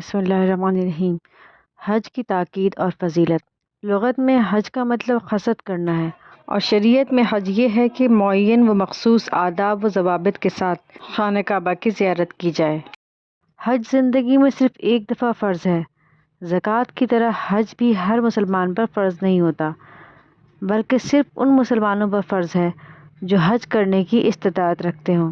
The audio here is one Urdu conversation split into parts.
بسم اللہ الرحمن الرحیم۔ حج کی تاکید اور فضیلت۔ لغت میں حج کا مطلب قصد کرنا ہے، اور شریعت میں حج یہ ہے کہ معین و مخصوص آداب و ضوابط کے ساتھ خانہ کعبہ کی زیارت کی جائے۔ حج زندگی میں صرف ایک دفعہ فرض ہے۔ زکوٰۃ کی طرح حج بھی ہر مسلمان پر فرض نہیں ہوتا، بلکہ صرف ان مسلمانوں پر فرض ہے جو حج کرنے کی استطاعت رکھتے ہوں۔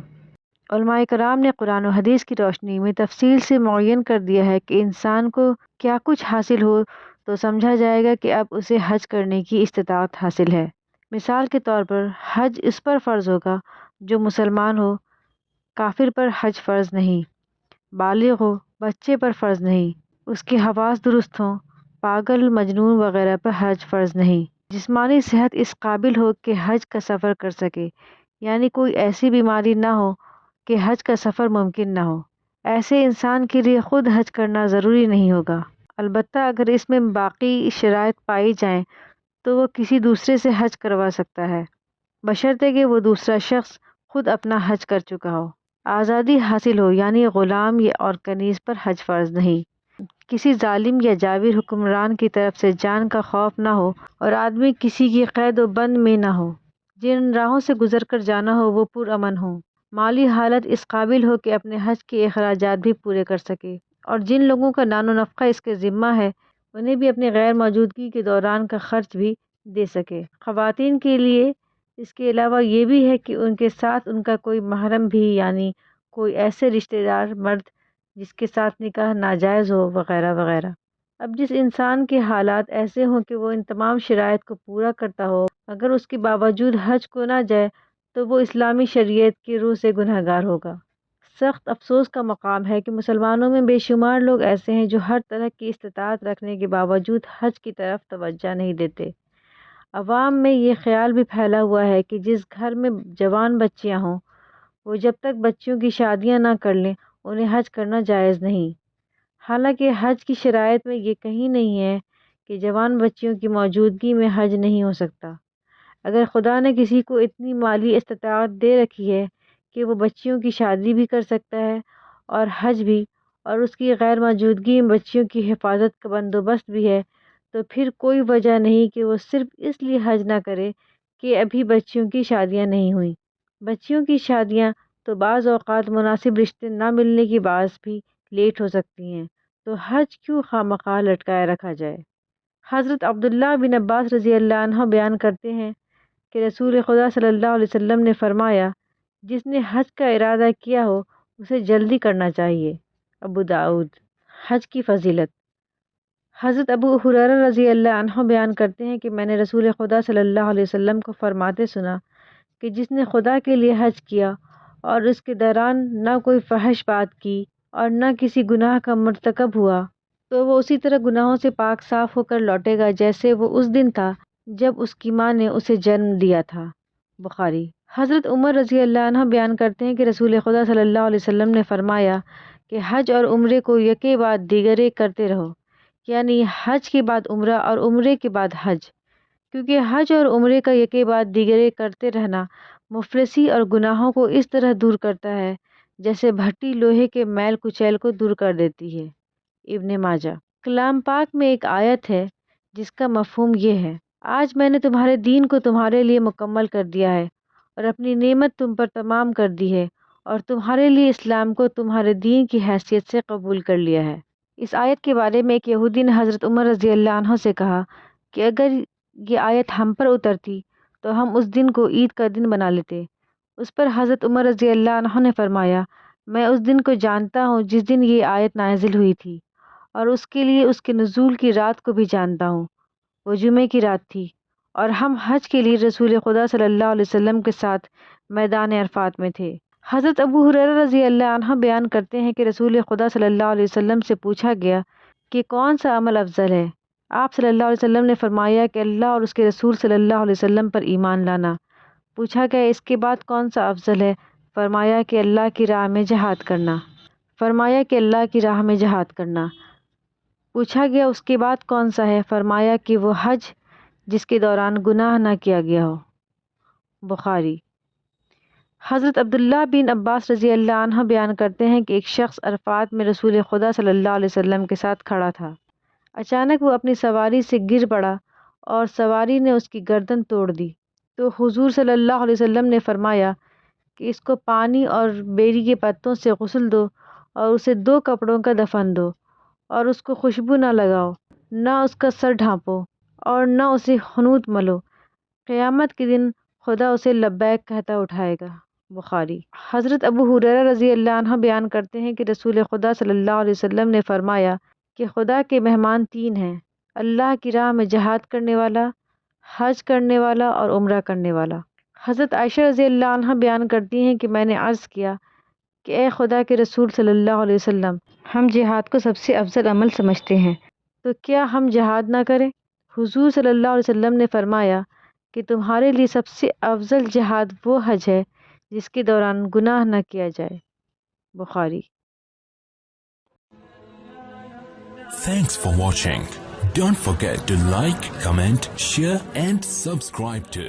علماء کرام نے قرآن و حدیث کی روشنی میں تفصیل سے معین کر دیا ہے کہ انسان کو کیا کچھ حاصل ہو تو سمجھا جائے گا کہ اب اسے حج کرنے کی استطاعت حاصل ہے۔ مثال کے طور پر حج اس پر فرض ہوگا جو مسلمان ہو، کافر پر حج فرض نہیں، بالغ ہو، بچے پر فرض نہیں، اس کے حواس درست ہوں، پاگل، مجنون وغیرہ پر حج فرض نہیں، جسمانی صحت اس قابل ہو کہ حج کا سفر کر سکے، یعنی کوئی ایسی بیماری نہ ہو کہ حج کا سفر ممکن نہ ہو۔ ایسے انسان کے لیے خود حج کرنا ضروری نہیں ہوگا، البتہ اگر اس میں باقی شرائط پائی جائیں تو وہ کسی دوسرے سے حج کروا سکتا ہے، بشرطے کہ وہ دوسرا شخص خود اپنا حج کر چکا ہو۔ آزادی حاصل ہو، یعنی غلام اور کنیز پر حج فرض نہیں، کسی ظالم یا جابر حکمران کی طرف سے جان کا خوف نہ ہو، اور آدمی کسی کی قید و بند میں نہ ہو، جن راہوں سے گزر کر جانا ہو وہ پرامن ہوں، مالی حالت اس قابل ہو کہ اپنے حج کے اخراجات بھی پورے کر سکے، اور جن لوگوں کا نان و نفقہ اس کے ذمہ ہے انہیں بھی اپنی غیر موجودگی کے دوران کا خرچ بھی دے سکے۔ خواتین کے لیے اس کے علاوہ یہ بھی ہے کہ ان کے ساتھ ان کا کوئی محرم بھی، یعنی کوئی ایسے رشتہ دار مرد جس کے ساتھ نکاح ناجائز ہو، وغیرہ وغیرہ۔ اب جس انسان کے حالات ایسے ہوں کہ وہ ان تمام شرائط کو پورا کرتا ہو مگر اس کے باوجود حج کو نہ جائے تو وہ اسلامی شریعت کی روح سے گناہ گار ہوگا۔ سخت افسوس کا مقام ہے کہ مسلمانوں میں بے شمار لوگ ایسے ہیں جو ہر طرح کی استطاعت رکھنے کے باوجود حج کی طرف توجہ نہیں دیتے۔ عوام میں یہ خیال بھی پھیلا ہوا ہے کہ جس گھر میں جوان بچیاں ہوں وہ جب تک بچیوں کی شادیاں نہ کر لیں انہیں حج کرنا جائز نہیں، حالانکہ حج کی شرائط میں یہ کہیں نہیں ہے کہ جوان بچیوں کی موجودگی میں حج نہیں ہو سکتا۔ اگر خدا نے کسی کو اتنی مالی استطاعت دے رکھی ہے کہ وہ بچیوں کی شادی بھی کر سکتا ہے اور حج بھی، اور اس کی غیر موجودگی میں بچیوں کی حفاظت کا بندوبست بھی ہے، تو پھر کوئی وجہ نہیں کہ وہ صرف اس لیے حج نہ کرے کہ ابھی بچیوں کی شادیاں نہیں ہوئیں۔ بچیوں کی شادیاں تو بعض اوقات مناسب رشتے نہ ملنے کی باعث بھی لیٹ ہو سکتی ہیں، تو حج کیوں خواہ لٹکائے رکھا جائے؟ حضرت عبداللہ بن عباس رضی اللہ عنہ بیان کرتے ہیں کہ رسول خدا صلی اللہ علیہ وسلم نے فرمایا، جس نے حج کا ارادہ کیا ہو اسے جلدی کرنا چاہیے۔ ابو داؤد۔ حج کی فضیلت۔ حضرت ابو ہریرہ رضی اللہ عنہ بیان کرتے ہیں کہ میں نے رسول خدا صلی اللہ علیہ وسلم کو فرماتے سنا کہ جس نے خدا کے لیے حج کیا اور اس کے دوران نہ کوئی فحش بات کی اور نہ کسی گناہ کا مرتکب ہوا تو وہ اسی طرح گناہوں سے پاک صاف ہو کر لوٹے گا جیسے وہ اس دن تھا جب اس کی ماں نے اسے جنم دیا تھا۔ بخاری۔ حضرت عمر رضی اللہ عنہ بیان کرتے ہیں کہ رسول خدا صلی اللہ علیہ وسلم نے فرمایا کہ حج اور عمرے کو یکے بعد دیگرے کرتے رہو، یعنی حج کے بعد عمرہ اور عمرے کے بعد حج، کیونکہ حج اور عمرے کا یکے بعد دیگرے کرتے رہنا مفلسی اور گناہوں کو اس طرح دور کرتا ہے جیسے بھٹی لوہے کے میل کچیل کو دور کر دیتی ہے۔ ابن ماجہ۔ کلام پاک میں ایک آیت ہے جس کا مفہوم یہ ہے، آج میں نے تمہارے دین کو تمہارے لیے مکمل کر دیا ہے اور اپنی نعمت تم پر تمام کر دی ہے اور تمہارے لیے اسلام کو تمہارے دین کی حیثیت سے قبول کر لیا ہے۔ اس آیت کے بارے میں ایک یہودی نے حضرت عمر رضی اللہ عنہ سے کہا کہ اگر یہ آیت ہم پر اترتی تو ہم اس دن کو عید کا دن بنا لیتے۔ اس پر حضرت عمر رضی اللہ عنہ نے فرمایا، میں اس دن کو جانتا ہوں جس دن یہ آیت نازل ہوئی تھی، اور اس کے لیے اس کے نزول کی رات کو بھی جانتا ہوں، وہ جمعے کی رات تھی، اور ہم حج کے لیے رسول خدا صلی اللہ علیہ وسلم کے ساتھ میدان عرفات میں تھے۔ حضرت ابو ہریرہ رضی اللہ عنہ بیان کرتے ہیں کہ رسول خدا صلی اللہ علیہ وسلم سے پوچھا گیا کہ کون سا عمل افضل ہے؟ آپ صلی اللہ علیہ وسلم نے فرمایا کہ اللہ اور اس کے رسول صلی اللہ علیہ وسلم پر ایمان لانا۔ پوچھا گیا اس کے بعد کون سا افضل ہے؟ فرمایا کہ اللہ کی راہ میں جہاد کرنا۔ فرمایا کہ اللہ کی راہ میں جہاد کرنا۔ پوچھا گیا اس کے بعد کون سا ہے؟ فرمایا کہ وہ حج جس کے دوران گناہ نہ کیا گیا ہو۔ بخاری۔ حضرت عبداللہ بن عباس رضی اللہ عنہ بیان کرتے ہیں کہ ایک شخص عرفات میں رسول خدا صلی اللہ علیہ وسلم کے ساتھ کھڑا تھا۔ اچانک وہ اپنی سواری سے گر پڑا اور سواری نے اس کی گردن توڑ دی، تو حضور صلی اللہ علیہ وسلم نے فرمایا کہ اس کو پانی اور بیری کے پتوں سے غسل دو اور اسے 2 کپڑوں کا دفن دو، اور اس کو خوشبو نہ لگاؤ، نہ اس کا سر ڈھانپو اور نہ اسے خنوط ملو۔ قیامت کے دن خدا اسے لبیک کہتا اٹھائے گا۔ بخاری۔ حضرت ابو ہریرہ رضی اللہ عنہ بیان کرتے ہیں کہ رسول خدا صلی اللہ علیہ وسلم نے فرمایا کہ خدا کے مہمان 3 ہیں: اللہ کی راہ میں جہاد کرنے والا، حج کرنے والا اور عمرہ کرنے والا۔ حضرت عائشہ رضی اللہ عنہ بیان کرتی ہیں کہ میں نے عرض کیا کہ اے خدا کے رسول صلی اللہ علیہ وسلم، ہم جہاد کو سب سے افضل عمل سمجھتے ہیں، تو کیا ہم جہاد نہ کریں؟ حضور صلی اللہ علیہ وسلم نے فرمایا کہ تمہارے لیے سب سے افضل جہاد وہ حج ہے جس کے دوران گناہ نہ کیا جائے۔ بخاری۔ Thanks for watching. Don't forget to like, comment, share and subscribe to